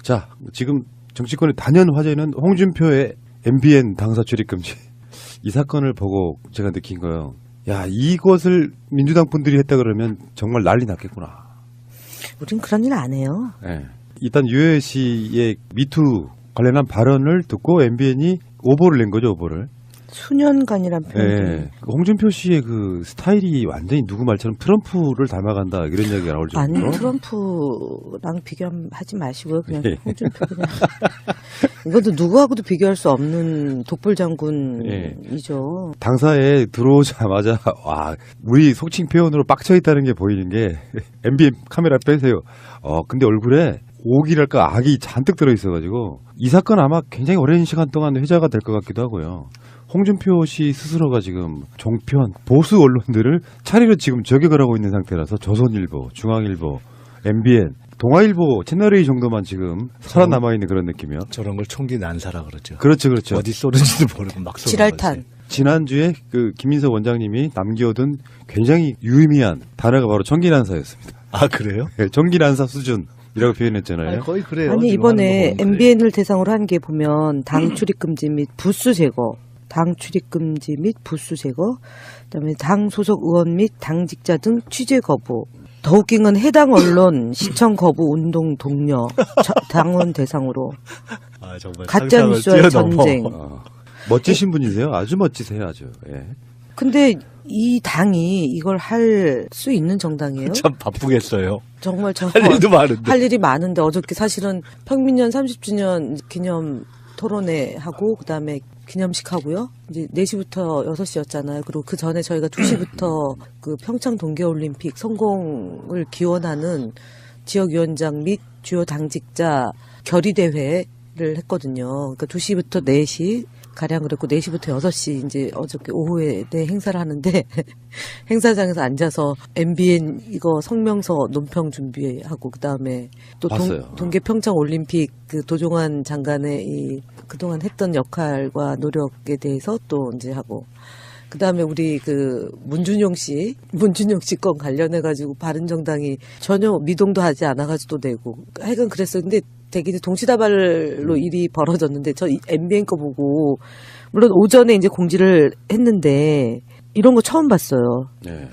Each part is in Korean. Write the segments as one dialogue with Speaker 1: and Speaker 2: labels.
Speaker 1: 자, 지금 정치권의 단연 화제는 홍준표의 MBN 당사 출입 금지. 이 사건을 보고 제가 느낀 거예요. 야, 이것을 민주당 분들이 했다 그러면 정말 난리 났겠구나.
Speaker 2: 우린 그런 일 안 해요.
Speaker 1: 네. 일단 유해 씨의 미투 관련한 발언을 듣고 MBN이 오보를 낸 거죠, 오보를.
Speaker 2: 수년간이란 표현이.
Speaker 1: 네. 홍준표 씨의 그 스타일이 완전히 누구 말처럼 트럼프를 닮아간다 이런 이야기가 나올 정도로.
Speaker 2: 아니, 트럼프랑 비교하지 마시고요. 그냥
Speaker 1: 예.
Speaker 2: 홍준표 그냥. 이것도 누구하고도 비교할 수 없는 독불장군이죠.
Speaker 1: 당사에 들어오자마자 와, 우리 속칭 표현으로 빡쳐 있다는 게 보이는 게 MBN 카메라 빼세요. 근데 얼굴에 옥이랄까 악이 잔뜩 들어 있어가지고 이 사건 아마 굉장히 오랜 시간 동안 회자가 될 것 같기도 하고요. 홍준표 씨 스스로가 지금 종편 보수 언론들을 차례로 지금 저격을 하고 있는 상태라서 조선일보, 중앙일보, MBN, 동아일보, 채널A 정도만 지금 살아남아 있는 그런 느낌이요.
Speaker 3: 저런 걸 총기 난사라 그러죠.
Speaker 1: 그렇죠, 그렇죠.
Speaker 3: 어디 쏘는지도 모르고 막 쏘는
Speaker 2: 지랄탄.
Speaker 3: 거지.
Speaker 1: 지난주에 그 김민석 원장님이 남겨둔 굉장히 유의미한 단어가 바로 전기난사였습니다.
Speaker 3: 아 그래요?
Speaker 1: 전기난사 수준이라고 표현했잖아요.
Speaker 3: 아니, 거의 그래요.
Speaker 2: 아니,
Speaker 3: 지금
Speaker 2: 이번에
Speaker 3: 하는 거 보면
Speaker 2: MBN을 대상으로 한 게 보면 당 출입금지 및 부수 제거, 당 출입금지 및 부수 제거, 그다음에 당 소속 의원 및 당직자 등 취재 거부. 더 웃긴 건 해당 언론 시청 거부 운동 동료 당원 대상으로
Speaker 3: 아, 정말
Speaker 2: 가짜
Speaker 3: 상상을
Speaker 2: 뉴스와의
Speaker 3: 뛰어넘어.
Speaker 2: 전쟁.
Speaker 1: 멋지신 분이세요. 아주 멋지세요, 아주. 예.
Speaker 2: 근데 이 당이 이걸 할 수 있는 정당이에요?
Speaker 3: 참 바쁘겠어요.
Speaker 2: 정말
Speaker 3: 할 일도 많은데.
Speaker 2: 할 일이 많은데 어저께 사실은 평민년 30주년 기념 토론회 하고 그다음에 기념식 하고요. 이제 4시부터 6시였잖아요. 그리고 그 전에 저희가 2시부터 그 평창 동계올림픽 성공을 기원하는 지역위원장 및 주요 당직자 결의대회를 했거든요. 그러니까 2시부터 4시 가량 그랬고 4시부터 6시 이제 어저께 오후에 행사를 하는데 행사장에서 앉아서 MBN 이거 성명서 논평 준비하고 그다음에 또
Speaker 1: 봤어요.
Speaker 2: 동계 평창 올림픽 그 도종환 장관의 이 그동안 했던 역할과 노력에 대해서 또 이제 하고 그다음에 우리 그 문준용 씨 건 관련해 가지고 바른정당이 전혀 미동도 하지 않아 가지고 또 내고 하여간 그랬어요. 근데 되게 이제 동시다발로 일이 벌어졌는데 저 MBN 거 보고 물론 오전에 이제 공지를 했는데 이런 거 처음 봤어요.
Speaker 1: 네.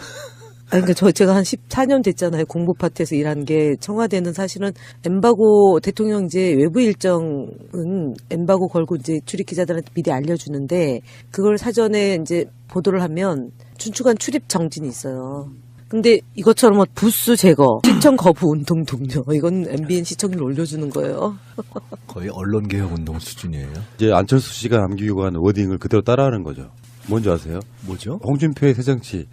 Speaker 2: 그러니까 제가 한 14년 됐잖아요. 공보 파트에서 일한 게 청와대는 사실은 엠바고 대통령 이제 외부 일정은 엠바고 걸고 이제 출입 기자들한테 미리 알려주는데 그걸 사전에 이제 보도를 하면 춘추관 출입 정진이 있어요. 근데 이것처럼 뭐 부수 제거, 시청 거부 운동 동료 이건 MBN 시청률 올려주는 거예요.
Speaker 3: 거의 언론개혁 운동 수준이에요.
Speaker 1: 이제 안철수 씨가 남기고 한 워딩을 그대로 따라하는 거죠. 뭔지 아세요?
Speaker 3: 뭐죠?
Speaker 1: 홍준표의 새정치.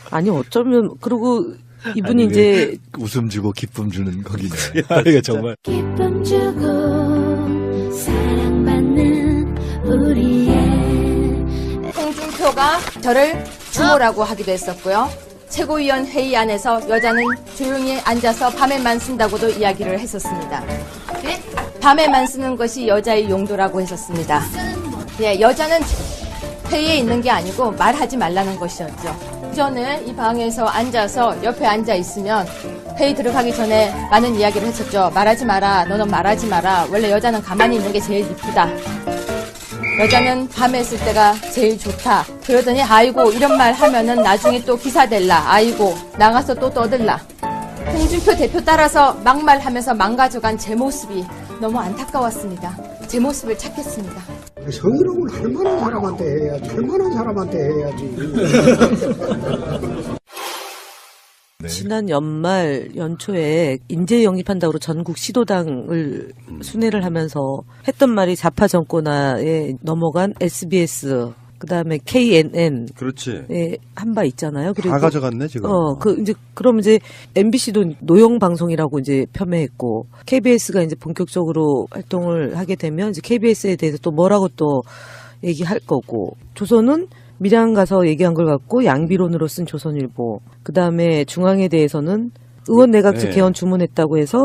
Speaker 2: 아니 어쩌면 그리고 이분이
Speaker 3: 아니,
Speaker 2: 이제
Speaker 3: 웃음 주고 기쁨 주는 거기네. 이게 정말
Speaker 4: 기쁨 주고 사랑받는 우리의
Speaker 5: 홍준표가 저를 주모라고 하기도 했었고요. 최고위원 회의 안에서 여자는 조용히 앉아서 밤에만 쓴다고도 이야기를 했었습니다. 밤에만 쓰는 것이 여자의 용도라고 했었습니다. 예, 여자는 회의에 있는 게 아니고 말하지 말라는 것이었죠. 저는 이 방에서 앉아서 옆에 앉아 있으면 회의 들어가기 전에 많은 이야기를 했었죠. 말하지 마라. 너는 말하지 마라. 원래 여자는 가만히 있는 게 제일 이쁘다. 여자는 밤에 있을 때가 제일 좋다. 그러더니 아이고 이런 말 하면은 나중에 또 기사 될라. 아이고 나가서 또 떠들라. 홍준표 대표 따라서 막말하면서 망가져간 제 모습이 너무 안타까웠습니다. 제 모습을 찾겠습니다.
Speaker 6: 성희롱을 할 만한 사람한테 해야지. 할 만한 사람한테 해야지.
Speaker 3: 네.
Speaker 2: 지난 연말 연초에 인재 영입한다고 전국 시도당을 순회를 하면서 했던 말이 좌파 정권하에 넘어간 SBS 그다음에 KNN
Speaker 1: 그렇지.
Speaker 2: 한 바 있잖아요. 그리고
Speaker 1: 다 가져갔네 지금.
Speaker 2: 그럼 이제 MBC도 노영 방송이라고 이제 폄훼했고 KBS가 이제 본격적으로 활동을 하게 되면 이제 KBS에 대해서 또 뭐라고 또 얘기할 거고 조선은 밀양 가서 얘기한 걸 갖고 양비론으로 쓴 조선일보. 그다음에 중앙에 대해서는 의원 내각제
Speaker 1: 네.
Speaker 2: 개헌 주문했다고 해서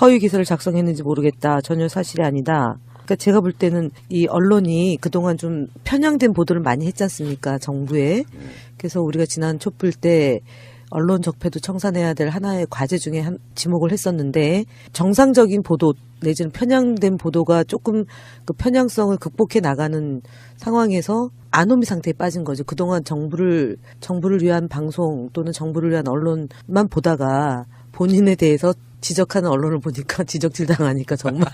Speaker 2: 허위 기사를 작성했는지 모르겠다. 전혀 사실이 아니다. 그러니까 제가 볼 때는 이 언론이 그동안 좀 편향된 보도를 많이 했지 않습니까? 정부에. 그래서 우리가 지난 촛불 때 언론 적폐도 청산해야 될 하나의 과제 중에 한 지목을 했었는데 정상적인 보도 내지는 편향된 보도가 조금 그 편향성을 극복해 나가는 상황에서 아노미 상태에 빠진 거죠. 그동안 정부를 위한 방송 또는 정부를 위한 언론만 보다가 본인에 대해서 지적하는 언론을 보니까 지적질 당하니까 정말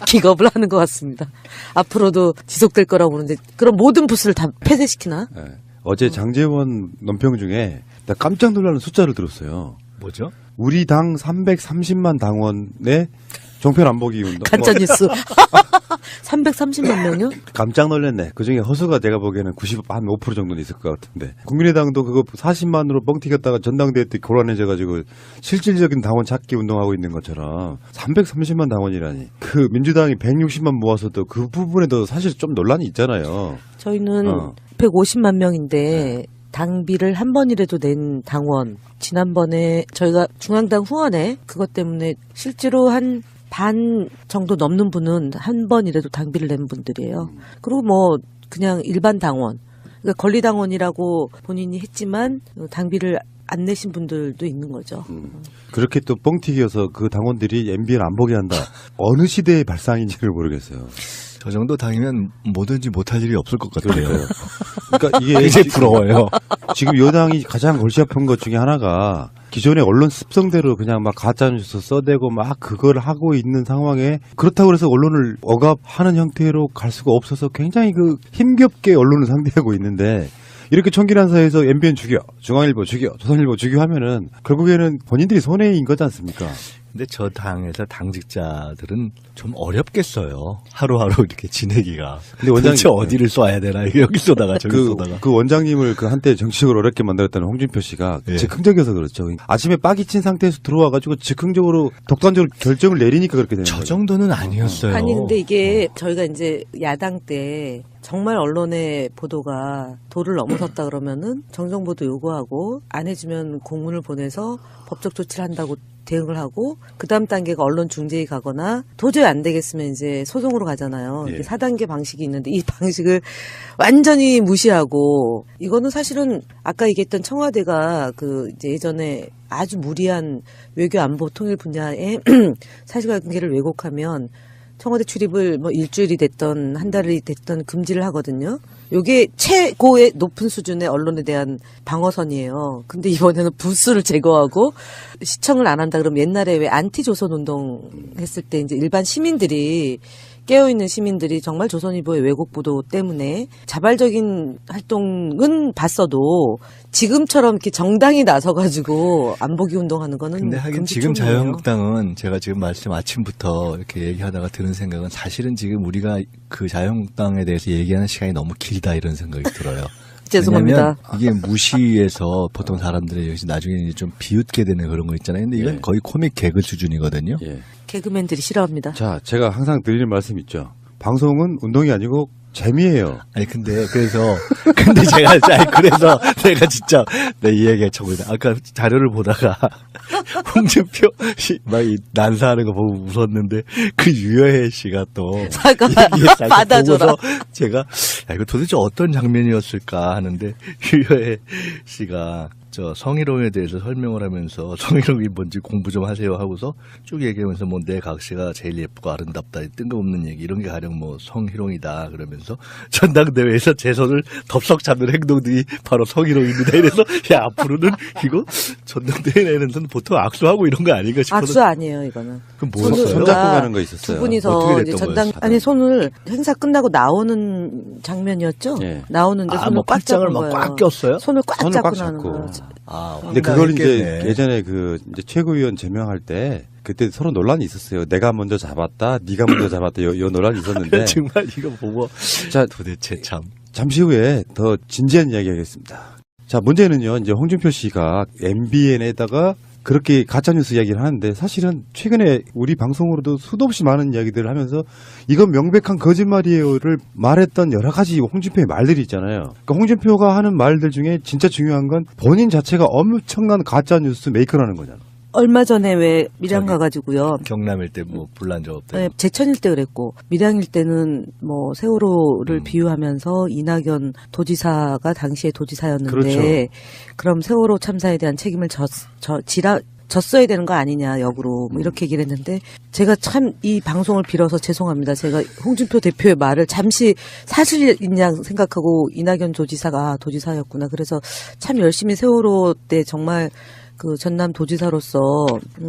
Speaker 2: 기겁을 하는 것 같습니다. 앞으로도 지속될 거라고 보는데 그럼 모든 부스를 다 폐쇄시키나?
Speaker 1: 네. 어제 장제원 논평 중에 나 깜짝 놀라는 숫자를 들었어요.
Speaker 3: 뭐죠?
Speaker 1: 우리 당 330만 당원의 종편 안 보기 운동.
Speaker 2: 가짜뉴스. 330만 명이요?
Speaker 1: 깜짝 놀랐네. 그중에 허수가 제가 보기에는 95% 정도는 있을 것 같은데. 국민의당도 그거 40만으로 뻥 튀겼다가 전당대회 때 곤란해져가지고 실질적인 당원 찾기 운동하고 있는 것처럼 330만 당원이라니. 그 민주당이 160만 모아서도 그 부분에도 사실 좀 논란이 있잖아요.
Speaker 2: 저희는
Speaker 1: 어.
Speaker 2: 150만 명인데 당비를 한 번이라도 낸 당원. 지난번에 저희가 중앙당 후원회 그것 때문에 실제로 한 반 정도 넘는 분은 한 번이라도 당비를 낸 분들이에요. 그리고 뭐 그냥 일반 당원, 그러니까 권리당원이라고 본인이 했지만 당비를 안 내신 분들도 있는 거죠.
Speaker 1: 그렇게 또 뻥튀기여서 그 당원들이 MBN 안 보게 한다. 어느 시대의 발상인지를 모르겠어요.
Speaker 3: 저 정도 당이면 뭐든지 못할 일이 없을 것 같아요.
Speaker 1: 그러니까 이게
Speaker 3: 굉장히 부러워요.
Speaker 1: 지금 여당이 가장 골치 아픈 것 중에 하나가 기존의 언론 습성대로 그냥 막 가짜뉴스 써대고 막 그걸 하고 있는 상황에 그렇다고 해서 언론을 억압하는 형태로 갈 수가 없어서 굉장히 그 힘겹게 언론을 상대하고 있는데 이렇게 청기란 사회에서 MBN 죽여, 중앙일보 죽여, 조선일보 죽여 하면은 결국에는 본인들이 손해인 거지 않습니까?
Speaker 3: 근데 저 당에서 당직자들은 좀 어렵겠어요. 하루하루 이렇게 지내기가.
Speaker 1: 근데
Speaker 3: 도대체 어디를 쏴야 되나? 여기 쏘다가 저기 쏘다가.
Speaker 1: 그 원장님을 그 한때 정치적으로 어렵게 만들었다는 홍준표 씨가
Speaker 3: 예.
Speaker 1: 즉흥적이어서 그렇죠. 아침에 빡이 친 상태에서 들어와가지고 즉흥적으로 독단적으로 결정을 내리니까 그렇게 되는
Speaker 3: 저
Speaker 1: 거죠.
Speaker 3: 정도는 아니었어요.
Speaker 2: 아니 근데 이게 저희가 이제 야당 때 정말 언론의 보도가 도를 넘어섰다 그러면은 정정보도 요구하고 안 해주면 공문을 보내서 법적 조치를 한다고 대응을 하고 그 다음 단계가 언론 중재에 가거나 도저히 안 되겠으면 이제 소송으로 가잖아요.
Speaker 1: 예.
Speaker 2: 이게 4단계 방식이 있는데 이 방식을 완전히 무시하고 이거는 사실은 아까 얘기했던 청와대가 그 이제 예전에 아주 무리한 외교 안보 통일 분야에 사실관계를 왜곡하면 청와대 출입을 뭐 일주일이 됐던 한 달이 됐던 금지를 하거든요. 요게 최고의 높은 수준의 언론에 대한 방어선이에요. 근데 이번에는 부스를 제거하고 시청을 안 한다 그러면 옛날에 왜 안티조선 운동 했을 때 이제 일반 시민들이 깨어있는 시민들이 정말 조선일보의 왜곡 보도 때문에 자발적인 활동은 봤어도 지금처럼 이렇게 정당이 나서가지고 안 보기 운동하는 거는
Speaker 3: 근데 하긴 지금
Speaker 2: 금지총이에요.
Speaker 3: 자유한국당은 제가 지금 말씀 아침부터 이렇게 얘기하다가 드는 생각은 사실은 지금 우리가 그 자유한국당에 대해서 얘기하는 시간이 너무 길다 이런 생각이 들어요.
Speaker 2: 죄송합니다.
Speaker 3: 왜냐면 이게 무시해서 보통 사람들이 여기서 나중에 이제 좀 비웃게 되는 그런 거 있잖아요. 근데 이건
Speaker 1: 예.
Speaker 3: 거의 코믹 개그 수준이거든요.
Speaker 1: 예.
Speaker 2: 개그맨들이 싫어합니다.
Speaker 1: 자, 제가 항상 드리는 말씀 있죠. 방송은 운동이 아니고 재미예요.
Speaker 3: 아니 근데 제가 그래서 내가 진짜 이 얘기가 정말 아까 자료를 보다가 홍준표 막 난사하는 거 보고 웃었는데 그 유여해 씨가 또
Speaker 2: 사과
Speaker 3: 얘기했다고
Speaker 2: 받아줘라.
Speaker 3: 보고서 제가 야, 이거 도대체 어떤 장면이었을까 하는데 유여해 씨가 저 성희롱에 대해서 설명을 하면서 성희롱이 뭔지 공부 좀 하세요 하고서 쭉 얘기하면서 뭐 내 각시가 제일 예쁘고 아름답다 뜬금없는 얘기 이런 게 가령 뭐 성희롱이다 그러면서 전당대회에서 제 손을 덥석 잡는 행동들이 바로 성희롱입니다. 이래서 야 앞으로는 이거 전당대회에는 보통 악수하고 이런 거 아닌가 싶어서
Speaker 2: 악수 아니에요, 이거는.
Speaker 3: 그럼
Speaker 2: 손을
Speaker 3: 뭐였어요?
Speaker 1: 손잡고
Speaker 2: 그러니까
Speaker 1: 가는 거 있었어요.
Speaker 2: 두 분이서
Speaker 3: 어떻게
Speaker 2: 이제
Speaker 3: 됐던
Speaker 2: 전당
Speaker 3: 거예요?
Speaker 2: 안에 손을 행사 끝나고 나오는 장면이었죠.
Speaker 1: 예.
Speaker 2: 나오는데 손을
Speaker 3: 뭐
Speaker 2: 꽉
Speaker 3: 팔짱을
Speaker 2: 잡은
Speaker 3: 막
Speaker 2: 거예요.
Speaker 3: 꽉 꼈어요?
Speaker 2: 손을 꽉
Speaker 1: 손을
Speaker 2: 잡고
Speaker 1: 꽉
Speaker 2: 나는
Speaker 1: 잡고.
Speaker 2: 거예요.
Speaker 1: 근데 그걸 이제
Speaker 3: 황당했겠네.
Speaker 1: 예전에 그 이제 최고위원 제명할 때 그때 서로 논란이 있었어요. 내가 먼저 잡았다, 네가 먼저 잡았다. 요 논란이 있었는데
Speaker 3: 정말 이거 보고
Speaker 1: 자,
Speaker 3: 도대체 참
Speaker 1: 잠시 후에 더 진지한 이야기 하겠습니다. 자, 문제는요. 이제 홍준표 씨가 MBN에다가 그렇게 가짜뉴스 이야기를 하는데 사실은 최근에 우리 방송으로도 수도 없이 많은 이야기들을 하면서 이건 명백한 거짓말이에요를 말했던 여러 가지 홍준표의 말들이 있잖아요. 그러니까 홍준표가 하는 말들 중에 진짜 중요한 건 본인 자체가 엄청난 가짜뉴스 메이커라는 거잖아.
Speaker 2: 얼마 전에 왜 밀양
Speaker 3: 저기,
Speaker 2: 가가지고요.
Speaker 3: 경남일 때 뭐 불난 적 없다.
Speaker 2: 네, 제천일 때 그랬고 밀양일 때는 뭐 세월호를 비유하면서 이낙연 도지사가 당시에 도지사였는데
Speaker 1: 그렇죠.
Speaker 2: 그럼 세월호 참사에 대한 책임을 졌어야 되는 거 아니냐 역으로 뭐 이렇게 얘기를 했는데 제가 참 이 방송을 빌어서 죄송합니다. 제가 홍준표 대표의 말을 잠시 사실이냐 생각하고 이낙연 도지사가 도지사였구나. 그래서 참 열심히 세월호 때 정말 그 전남 도지사로서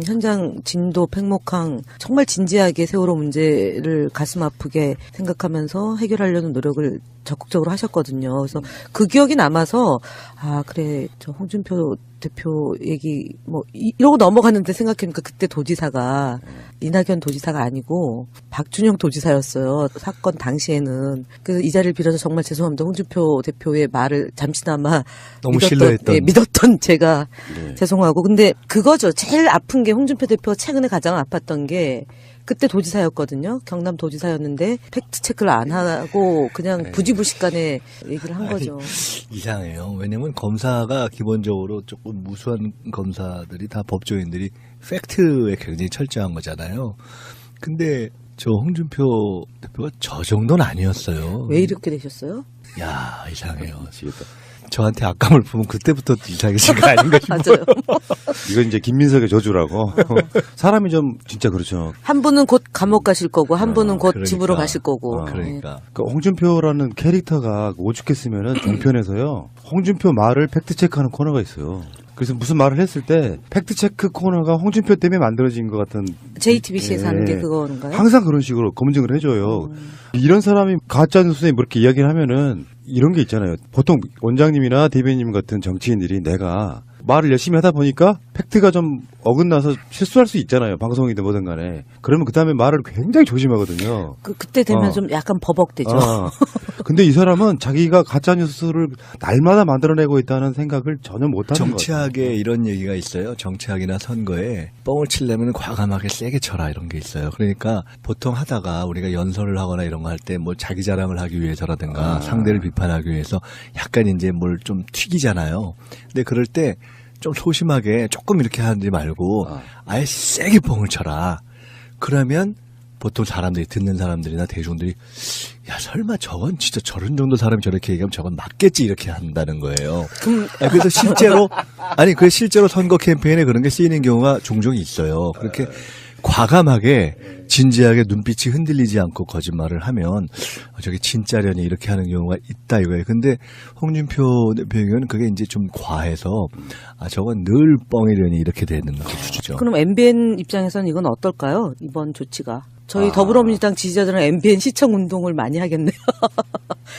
Speaker 2: 현장 진도 팽목항 정말 진지하게 세월호 문제를 가슴 아프게 생각하면서 해결하려는 노력을 적극적으로 하셨거든요. 그래서 그 기억이 남아서 아 그래 저 홍준표 대표 얘기 뭐 이러고 넘어갔는데 생각해보니까 그때 도지사가 이낙연 도지사가 아니고 박준영 도지사였어요. 사건 당시에는. 그래서 이 자리를 빌어서 정말 죄송합니다. 홍준표 대표의 말을 잠시나마
Speaker 3: 너무 신뢰했던.
Speaker 2: 믿었던 제가
Speaker 1: 네.
Speaker 2: 죄송하고. 근데 그거죠. 제일 아픈 게 홍준표 대표가 최근에 가장 아팠던 게 그때 도지사였거든요. 경남 도지사였는데 팩트 체크를 안 하고 그냥 부지불식간에 얘기를 한 거죠.
Speaker 3: 이상해요. 왜냐면 검사가 기본적으로 조금 무수한 검사들이 다 법조인들이 팩트에 굉장히 철저한 거잖아요. 근데 저 홍준표 대표가 저 정도는 아니었어요.
Speaker 2: 왜 이렇게 되셨어요?
Speaker 3: 야 이상해요.
Speaker 1: 미치겠다.
Speaker 3: 저한테 악감을 품으면 그때부터 이상해진 거 아닌가 싶어요.
Speaker 2: 맞아요.
Speaker 1: 이건 이제 김민석의 저주라고. 사람이 좀 진짜 그렇죠.
Speaker 2: 한 분은 곧 감옥 가실 거고 한 분은 곧
Speaker 3: 그러니까.
Speaker 2: 집으로 가실 거고.
Speaker 3: 그러니까.
Speaker 1: 그 홍준표라는 캐릭터가 오죽했으면은 종편에서요. 홍준표 말을 팩트 체크하는 코너가 있어요. 그래서 무슨 말을 했을 때 팩트 체크 코너가 홍준표 때문에 만들어진 것 같은.
Speaker 2: JTBC에서 하는 게
Speaker 1: 예.
Speaker 2: 그거인가요?
Speaker 1: 항상 그런 식으로 검증을 해줘요. 이런 사람이 가짜 뉴스에 뭐 이렇게 이야기를 하면은 이런 게 있잖아요. 보통 원장님이나 대변인 같은 정치인들이 내가 말을 열심히 하다 보니까 팩트가 좀 어긋나서 실수할 수 있잖아요. 방송이든 뭐든 간에. 그러면 그 다음에 말을 굉장히 조심하거든요.
Speaker 2: 그때 되면 좀 약간 버벅대죠.
Speaker 1: 근데 이 사람은 자기가 가짜 뉴스를 날마다 만들어내고 있다는 생각을 전혀 못하는 거예요.
Speaker 3: 정치학에 이런 얘기가 있어요. 정치학이나 선거에 뻥을 치려면 과감하게 세게 쳐라 이런 게 있어요. 그러니까 보통 하다가 우리가 연설을 하거나 이런 거 할 때 뭐 자기 자랑을 하기 위해서라든가 상대를 비판하기 위해서 약간 이제 뭘 좀 튀기잖아요. 근데 그럴 때 좀 소심하게 조금 이렇게 하지 말고 아예 세게 뻥을 쳐라. 그러면 보통 사람들이 듣는 사람들이나 대중들이 야 설마 저건 진짜 저런 정도 사람이 저렇게 얘기하면 저건 맞겠지 이렇게 한다는 거예요. 그래서 실제로 그 실제로 선거 캠페인에 그런 게 쓰이는 경우가 종종 있어요. 그렇게 과감하게 진지하게 눈빛이 흔들리지 않고 거짓말을 하면 저게 진짜려니 이렇게 하는 경우가 있다 이거예요. 근데 홍준표 대표의 경우는 그게 이제 좀 과해서 저건 늘 뻥이려니 이렇게 되는 거죠.
Speaker 2: 그럼 MBN 입장에서는 이건 어떨까요? 이번 조치가. 저희 더불어민주당 지지자들은 MBN 시청 운동을 많이 하겠네요.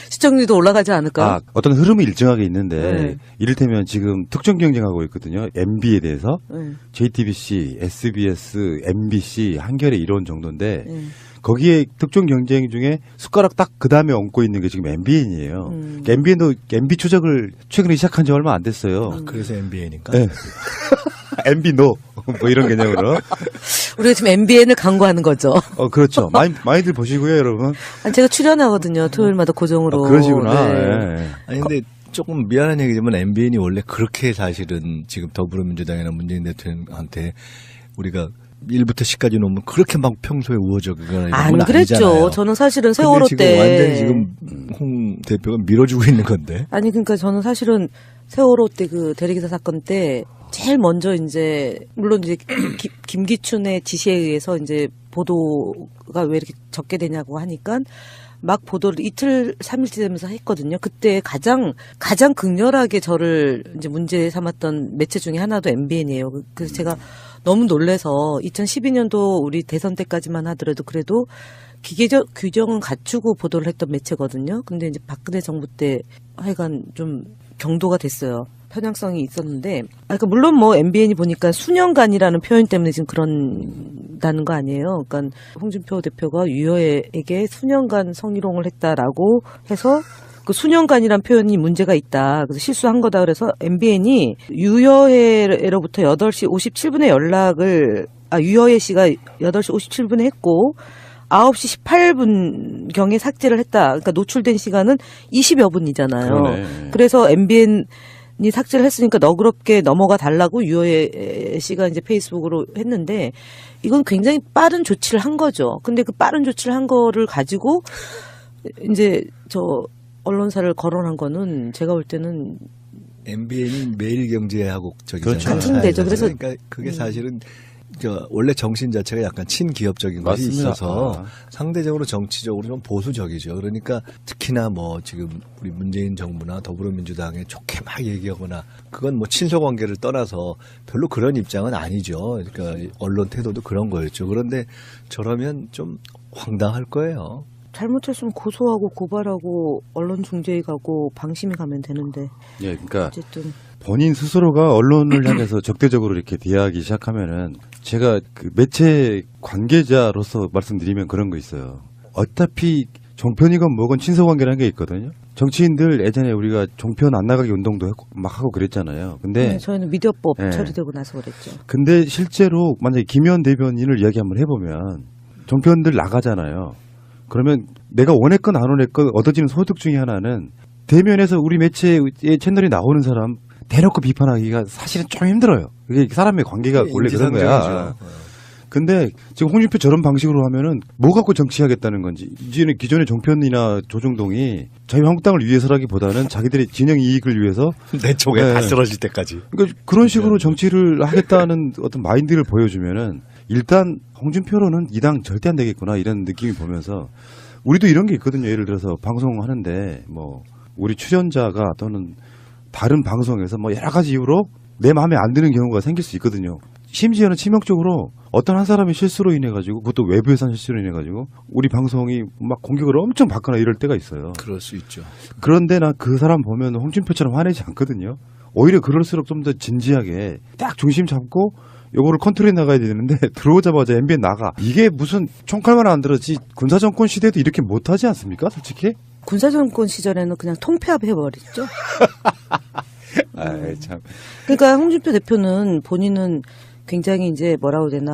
Speaker 2: 시청률도 올라가지 않을까요?
Speaker 1: 어떤 흐름이 일정하게 있는데
Speaker 2: 네.
Speaker 1: 이를테면 지금 특정 경쟁하고 있거든요. MB에 대해서
Speaker 2: 네.
Speaker 1: JTBC, SBS, MBC, 한겨레 이런 정도인데
Speaker 2: 네.
Speaker 1: 거기에 특정 경쟁 중에 숟가락 딱 그 다음에 얹고 있는 게 지금 MBN이에요. MBN도 MB 추적을 최근에 시작한 지 얼마 안 됐어요.
Speaker 3: 그래서 MBN이니까.
Speaker 1: 네. MB 노 뭐 이런 개념으로.
Speaker 2: 우리가 지금 MBN을 광고하는 거죠.
Speaker 1: 그렇죠. 많이들 보시고요, 여러분.
Speaker 2: 아니, 제가 출연하거든요. 토요일마다 고정으로.
Speaker 1: 그러시구나.
Speaker 2: 네.
Speaker 1: 예.
Speaker 3: 아니 근데 조금 미안한 얘기지만 MBN이 원래 그렇게 사실은 지금 더불어민주당이나 문재인 대통령한테 우리가 1부터 10까지 놓으면 그렇게 막 평소에 우호적이거나 이런
Speaker 2: 안
Speaker 3: 건
Speaker 2: 그랬죠.
Speaker 3: 아니잖아요.
Speaker 2: 저는 사실은
Speaker 3: 근데
Speaker 2: 세월호
Speaker 3: 지금
Speaker 2: 때
Speaker 3: 완전히 지금 홍 대표가 밀어주고 있는 건데.
Speaker 2: 아니 그러니까 저는 사실은 세월호 때 그 대리기사 사건 때 제일 먼저 이제 물론 이제 김기춘의 지시에 의해서 이제 보도가 왜 이렇게 적게 되냐고 하니까 막 보도를 이틀 3일째 되면서 했거든요. 그때 가장 극렬하게 저를 이제 문제 삼았던 매체 중에 하나도 MBN이에요. 그래서 제가 너무 놀래서 2012년도 우리 대선 때까지만 하더라도 그래도 기계적 규정은 갖추고 보도를 했던 매체거든요. 근데 이제 박근혜 정부 때 하여간 좀 경도가 됐어요. 편향성이 있었는데, 그러니까 물론 뭐 MBN이 보니까 수년간이라는 표현 때문에 지금 그런다는 거 아니에요. 그러니까 홍준표 대표가 유여에게 수년간 성희롱을 했다라고 해서 그 수년간이란 표현이 문제가 있다. 그래서 실수한 거다. 그래서 MBN이 유여회로부터 8시 57분에 유여회 씨가 8시 57분에 했고 9시 18분경에 삭제를 했다. 그러니까 노출된 시간은 20여 분이잖아요.
Speaker 1: 그러네.
Speaker 2: 그래서 MBN 삭제를 했으니까 너그럽게 넘어가 달라고 유효혜 씨가 이제 페이스북으로 했는데 이건 굉장히 빠른 조치를 한 거죠. 근데 그 빠른 조치를 한 거를 가지고 이제 저 언론사를 거론한 거는 제가 볼 때는
Speaker 3: MBN이 매일경제하고 저기
Speaker 1: 그렇죠.
Speaker 2: 같은 데죠. 그래서
Speaker 3: 그러니까 그게 사실은 원래 정신 자체가 약간 친기업적인 것이
Speaker 1: 맞습니다.
Speaker 3: 있어서
Speaker 1: 아.
Speaker 3: 상대적으로 정치적으로 좀 보수적이죠. 그러니까 특히나 뭐 지금 우리 문재인 정부나 더불어민주당에 좋게 막 얘기하거나 그건 뭐 친소 관계를 떠나서 별로 그런 입장은 아니죠. 그러니까 언론 태도도 그런 거였죠. 그런데 저라면 좀 황당할 거예요.
Speaker 2: 잘못했으면 고소하고 고발하고 언론 중재에 가고 방심이 가면 되는데
Speaker 1: 예, 그러니까
Speaker 2: 어쨌든
Speaker 1: 본인 스스로가 언론을 향해서 적대적으로 이렇게 대하기 시작하면은 제가 그 매체 관계자로서 말씀드리면 그런 거 있어요. 어차피 종편이건 뭐건 친서관계라는 게 있거든요. 정치인들 예전에 우리가 종편 안 나가기 운동도 막 하고 그랬잖아요. 근데
Speaker 2: 저희는 미디어법
Speaker 1: 네.
Speaker 2: 처리되고 나서 그랬죠.
Speaker 1: 근데 실제로 만약에 김현 대변인을 이야기 한번 해보면 종편들 나가잖아요. 그러면 내가 원했건 안 원했건 얻어지는 소득 중에 하나는 대면에서 우리 매체의 채널이 나오는 사람 대놓고 비판하기가 사실은 좀 힘들어요. 그게 사람의 관계가 원래 그런 거야.
Speaker 3: 인지상정이죠.
Speaker 1: 근데 지금 홍준표 저런 방식으로 하면은 뭐 갖고 정치하겠다는 건지 이제는 기존의 종편이나 조중동이 자유한국당을 위해서라기보다는 자기들의 진영 이익을 위해서
Speaker 3: 내 쪽에
Speaker 1: 네.
Speaker 3: 다 쓰러질 때까지.
Speaker 1: 그러니까 그런 식으로 정치를 하겠다는 어떤 마인드를 보여주면은 일단 홍준표로는 이 당 절대 안 되겠구나 이런 느낌이 보면서 우리도 이런 게 있거든요. 예를 들어서 방송하는데 뭐 우리 출연자가 또는 다른 방송에서 뭐 여러 가지 이유로 내 마음에 안 드는 경우가 생길 수 있거든요. 심지어는 치명적으로 어떤 한 사람의 실수로 인해 가지고 그것도 외부에서 한 실수로 인해 가지고 우리 방송이 막 공격을 엄청 받거나 이럴 때가 있어요.
Speaker 3: 그럴 수 있죠.
Speaker 1: 그런데 나 그 사람 보면 홍준표처럼 화내지 않거든요. 오히려 그럴수록 좀 더 진지하게 딱 중심 잡고 요거를 컨트롤해 나가야 되는데 들어오자마자 MBN 나가. 이게 무슨 총칼만 안 들었지 군사정권 시대도 이렇게 못하지 않습니까? 솔직히?
Speaker 2: 군사정권 시절에는 그냥 통폐합해버렸죠.
Speaker 1: 아이 참.
Speaker 2: 그러니까 홍준표 대표는 본인은 굉장히 이제 뭐라고 해야 되나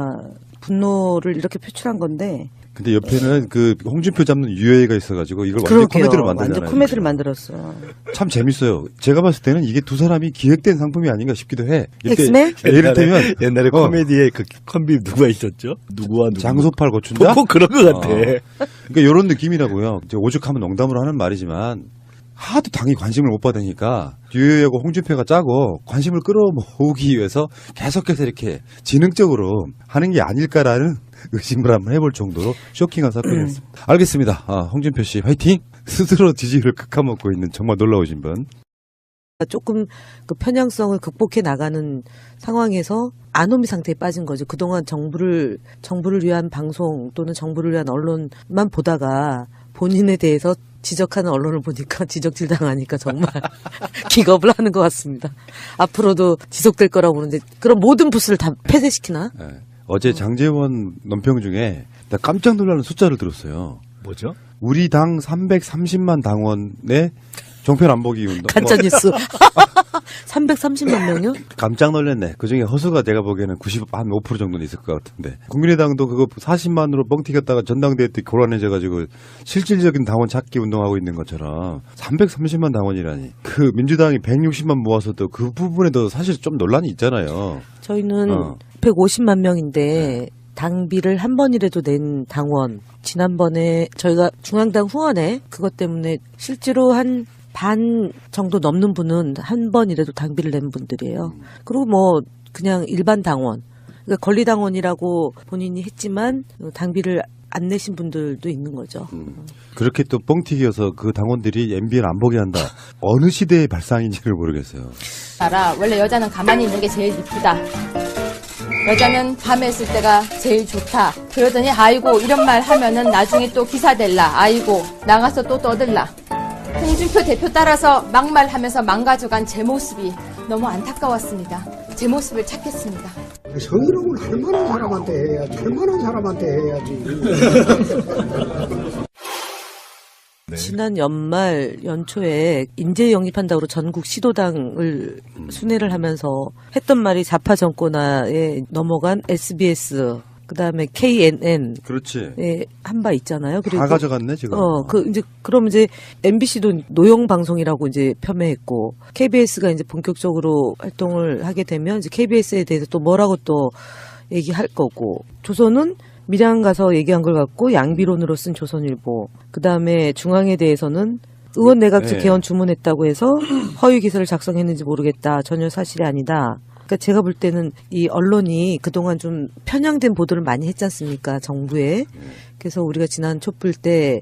Speaker 2: 분노를 이렇게 표출한 건데
Speaker 1: 근데 옆에는 그 홍준표 잡는 유해가 있어가지고 이걸 완전 코미디로 만들잖아요.
Speaker 2: 완전 코미디를 만들었어.
Speaker 1: 참 재밌어요. 제가 봤을 때는 이게 두 사람이 기획된 상품이 아닌가 싶기도 해. 이때
Speaker 2: 엑스맨?
Speaker 1: 예를 들면
Speaker 3: 옛날에 코미디에 그 컨비 누가 있었죠? 누구와 누구?
Speaker 1: 장소팔 고춘자?
Speaker 3: 꼭 그런 것 같아.
Speaker 1: 그러니까 이런 느낌이라고요. 이제 오죽하면 농담으로 하는 말이지만 하도 당이 관심을 못 받으니까 유해하고 홍준표가 짜고 관심을 끌어모으기 위해서 계속해서 이렇게 지능적으로 하는 게 아닐까라는 의심을 한번 해볼 정도로 쇼킹한 사건이었습니다. 알겠습니다. 홍준표 씨 화이팅! 스스로 지지율을 깎아먹고 있는 정말 놀라우신 분.
Speaker 2: 조금 그 편향성을 극복해 나가는 상황에서 아노미 상태에 빠진 거죠. 그동안 정부를 위한 방송 또는 정부를 위한 언론만 보다가 본인에 대해서 지적하는 언론을 보니까 지적질 당하니까 정말 기겁을 하는 것 같습니다. 앞으로도 지속될 거라고 보는데 그럼 모든 부스를 다 폐쇄시키나?
Speaker 1: 네. 어제 장제원 논평 중에 나 깜짝 놀라는 숫자를 들었어요.
Speaker 3: 뭐죠?
Speaker 1: 우리 당 330만 당원의 종편 안 보기 운동.
Speaker 2: 가짜뉴스. 330만 명이요?
Speaker 1: 깜짝 놀랐네. 그중에 허수가 내가 보기에는 95% 정도는 있을 것 같은데. 국민의당도 그거 40만으로 뻥튀겼다가 전당대회 때 곤란해져가지고 실질적인 당원 찾기 운동하고 있는 것처럼 330만 당원이라니. 그 민주당이 160만 모아서도 그 부분에도 사실 좀 논란이 있잖아요.
Speaker 2: 저희는 150만 명인데 당비를 한 번이라도 낸 당원. 지난번에 저희가 중앙당 후원회 그것 때문에 실제로 한 반 정도 넘는 분은 한 번이라도 당비를 낸 분들이에요. 그리고 뭐 그냥 일반 당원, 그러니까 권리당원이라고 본인이 했지만 당비를 안 내신 분들도 있는 거죠.
Speaker 1: 그렇게 또 뻥튀기여서 그 당원들이 MBN 안 보게 한다. 어느 시대의 발상인지를 모르겠어요.
Speaker 5: 알아. 원래 여자는 가만히 있는 게 제일 이쁘다. 여자는 밤에 있을 때가 제일 좋다. 그러더니 아이고 이런 말 하면은 나중에 또 기사 될라. 아이고 나가서 또 떠들라. 홍준표 대표 따라서 막말하면서 망가져간 제 모습이 너무 안타까웠습니다. 제 모습을 찾겠습니다.
Speaker 6: 성희롱을 할 만한 사람한테 해야지. 할 만한 사람한테 해야지.
Speaker 3: 네.
Speaker 2: 지난 연초에 인재 영입한다고 전국 시도당을 순회를 하면서 했던 말이 좌파 정권하에 넘어간 SBS 그다음에 KNN
Speaker 1: 그렇지.
Speaker 2: 한 바 있잖아요. 그리고
Speaker 1: 다 가져갔네 지금.
Speaker 2: 그럼 이제 MBC도 노영 방송이라고 이제 폄훼했고 KBS가 이제 본격적으로 활동을 하게 되면 이제 KBS에 대해서 또 뭐라고 또 얘기할 거고, 조선은 밀양 가서 얘기한 걸 갖고 양비론으로 쓴 조선일보, 그다음에 중앙에 대해서는 의원 내각제
Speaker 1: 네.
Speaker 2: 개헌 주문했다고 해서 허위 기사를 작성했는지 모르겠다. 전혀 사실이 아니다. 그러니까 제가 볼 때는 이 언론이 그동안 좀 편향된 보도를 많이 했지 않습니까? 정부에. 그래서 우리가 지난 촛불 때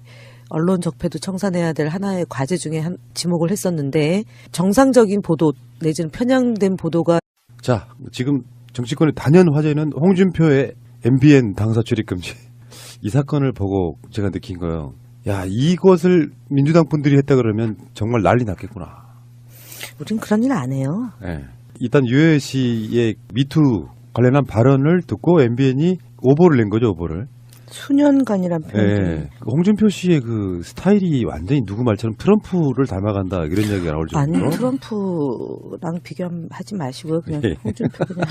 Speaker 2: 언론 적폐도 청산해야 될 하나의 과제 중에 지목을 했었는데, 정상적인 보도 내지는 편향된 보도가.
Speaker 1: 자, 지금 정치권의 단연 화제는 홍준표의 MBN 당사 출입 금지. 이 사건을 보고 제가 느낀 거예요. 야, 이것을 민주당 분들이 했다 그러면 정말 난리 났겠구나.
Speaker 2: 우린 그런 일 안 해요.
Speaker 1: 네. 일단 유해 씨의 미투 관련한 발언을 듣고 MBN이 오보를 낸 거죠, 오보를.
Speaker 2: 수년간이란 표현이.
Speaker 1: 네. 홍준표 씨의 그 스타일이 완전히 누구 말처럼 트럼프를 닮아간다 이런 이야기가 나올
Speaker 2: 아니,
Speaker 1: 정도로.
Speaker 2: 트럼프랑 비교하지 마시고요. 그냥
Speaker 1: 예.
Speaker 2: 홍준표 그냥.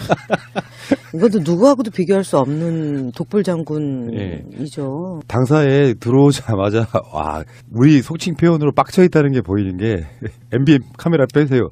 Speaker 2: 이것도 누구하고도 비교할 수 없는 독불 장군이죠.
Speaker 1: 당사에 들어오자마자 와, 우리 속칭 표현으로 빡쳐 있다는 게 보이는 게 MBN 카메라 빼세요.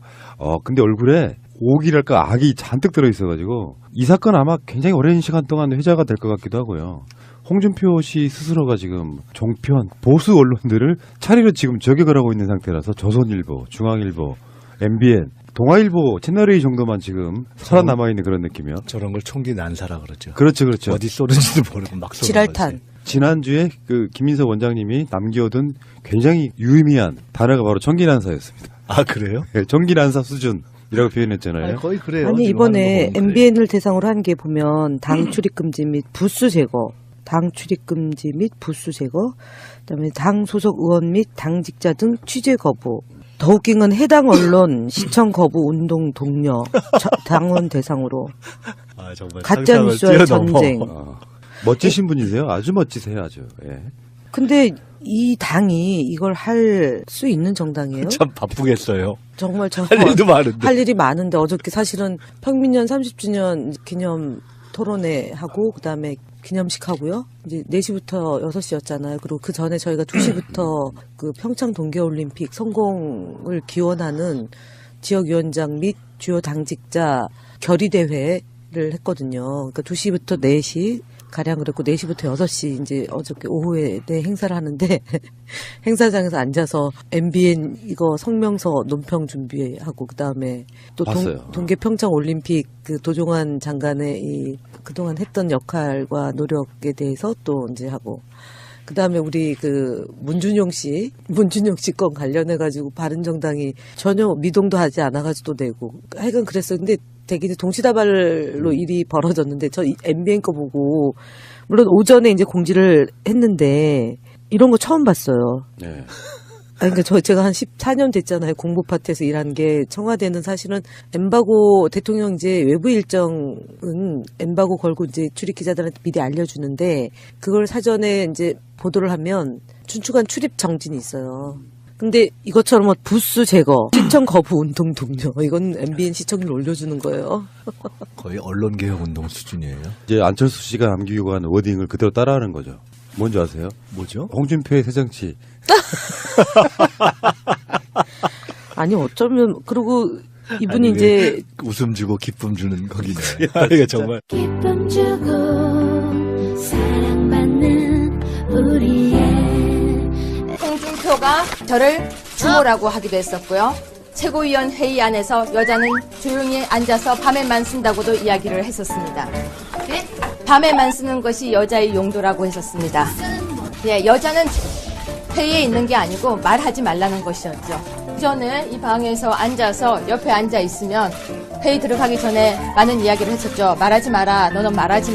Speaker 1: 근데 얼굴에 옥이랄까 악이 잔뜩 들어 있어가지고 이 사건 아마 굉장히 오랜 시간 동안 회자가 될 것 같기도 하고요. 홍준표 씨 스스로가 지금 종편 보수 언론들을 차례로 지금 저격을 하고 있는 상태라서 조선일보, 중앙일보, MBN, 동아일보, 채널A 정도만 지금 살아남아 있는 그런 느낌이요.
Speaker 3: 저런 걸 총기 난사라 그러죠.
Speaker 1: 그렇죠.
Speaker 3: 어디 쏘는지도 모르고 막 쏘는
Speaker 2: 지랄탄.
Speaker 3: 거지.
Speaker 1: 지난주에 그 김민석 원장님이 남겨둔 굉장히 유의미한 단어가 바로 전기난사였습니다.
Speaker 3: 아, 그래요?
Speaker 1: 전기난사 수준이라고 표현했잖아요.
Speaker 3: 아니, 거의 그래요.
Speaker 2: 아니,
Speaker 3: 지금 하는 거
Speaker 2: 이번에
Speaker 3: 보면 그래요.
Speaker 2: MBN을 대상으로 한 게 보면 당 출입 금지 및 부수 제거, 당 출입 금지 및 부수 제거, 그다음에 당 소속 의원 및 당직자 등 취재 거부. 더 웃긴 건 해당 언론 시청 거부 운동 동료 당원 대상으로
Speaker 3: 아, 정말
Speaker 2: 가짜
Speaker 3: 상상을
Speaker 2: 뉴스와의
Speaker 3: 뛰어넘어.
Speaker 2: 전쟁.
Speaker 1: 멋지신 분이세요. 아주 멋지세요, 아주. 예.
Speaker 2: 근데 이 당이 이걸 할 수 있는 정당이에요?
Speaker 3: 참 바쁘겠어요.
Speaker 2: 정말
Speaker 3: 할 일도 많은데.
Speaker 2: 할 일이 많은데 어저께 사실은 평민년 30주년 기념 토론회 하고 그다음에 기념식 하고요. 이제 4시부터 6시였잖아요. 그리고 그 전에 저희가 2시부터 그 평창 동계올림픽 성공을 기원하는 지역위원장 및 주요 당직자 결의대회를 했거든요. 그러니까 2시부터 4시 가량 그랬고 4시부터 6시 이제 어저께 오후에 네 행사를 하는데 행사장에서 앉아서 MBN 이거 성명서 논평 준비하고 그다음에 또
Speaker 1: 봤어요.
Speaker 2: 동계 평창 올림픽 그 도종환 장관의 이 그동안 했던 역할과 노력에 대해서 또 이제 하고 그다음에 우리 그 문준용 씨 건 관련해 가지고 바른정당이 전혀 미동도 하지 않아 가지고 내고 하여간 그랬어요. 근데 되게 동시다발로 일이 벌어졌는데 저 MBN 거 보고 물론 오전에 이제 공지를 했는데 이런 거 처음 봤어요.
Speaker 1: 네.
Speaker 2: 아니, 그러니까 제가 한 14년 됐잖아요. 공보 파트에서 일한 게. 청와대는 사실은 엠바고 대통령 이제 외부 일정은 엠바고 걸고 이제 출입 기자들한테 미리 알려주는데 그걸 사전에 이제 보도를 하면 준축한 출입 정진이 있어요. 근데 이것처럼 뭐 부수 제거, 시청 거부 운동 동료 이건 MBN 시청률 올려주는 거예요.
Speaker 3: 거의 언론개혁 운동 수준이에요.
Speaker 1: 이제 안철수 씨가 남기고 간 워딩을 그대로 따라하는 거죠. 뭔지 아세요?
Speaker 3: 뭐죠?
Speaker 1: 홍준표의 새정치.
Speaker 2: 아니 어쩌면 그리고 이분이
Speaker 3: 아니,
Speaker 2: 이제
Speaker 3: 웃음 주고 기쁨 주는 거기네. 이게 정말.
Speaker 4: 기쁨 주고 사랑받는 우리의
Speaker 5: 홍준표가 저를 주모라고 하기도 했었고요. 최고위원 회의 안에서 여자는 조용히 앉아서 밤에만 쓴다고도 이야기를 했었습니다. 밤에만 쓰는 것이 여자의 용도라고 했었습니다. 예, 여자는 회의에 있는 게 아니고 말하지 말라는 것이었죠. 저는 이 방에서 앉아서 옆에 앉아 있으면 회의 들어가기 전에 많은 이야기를 했었죠. 말하지 마라. 너는 말하지 마.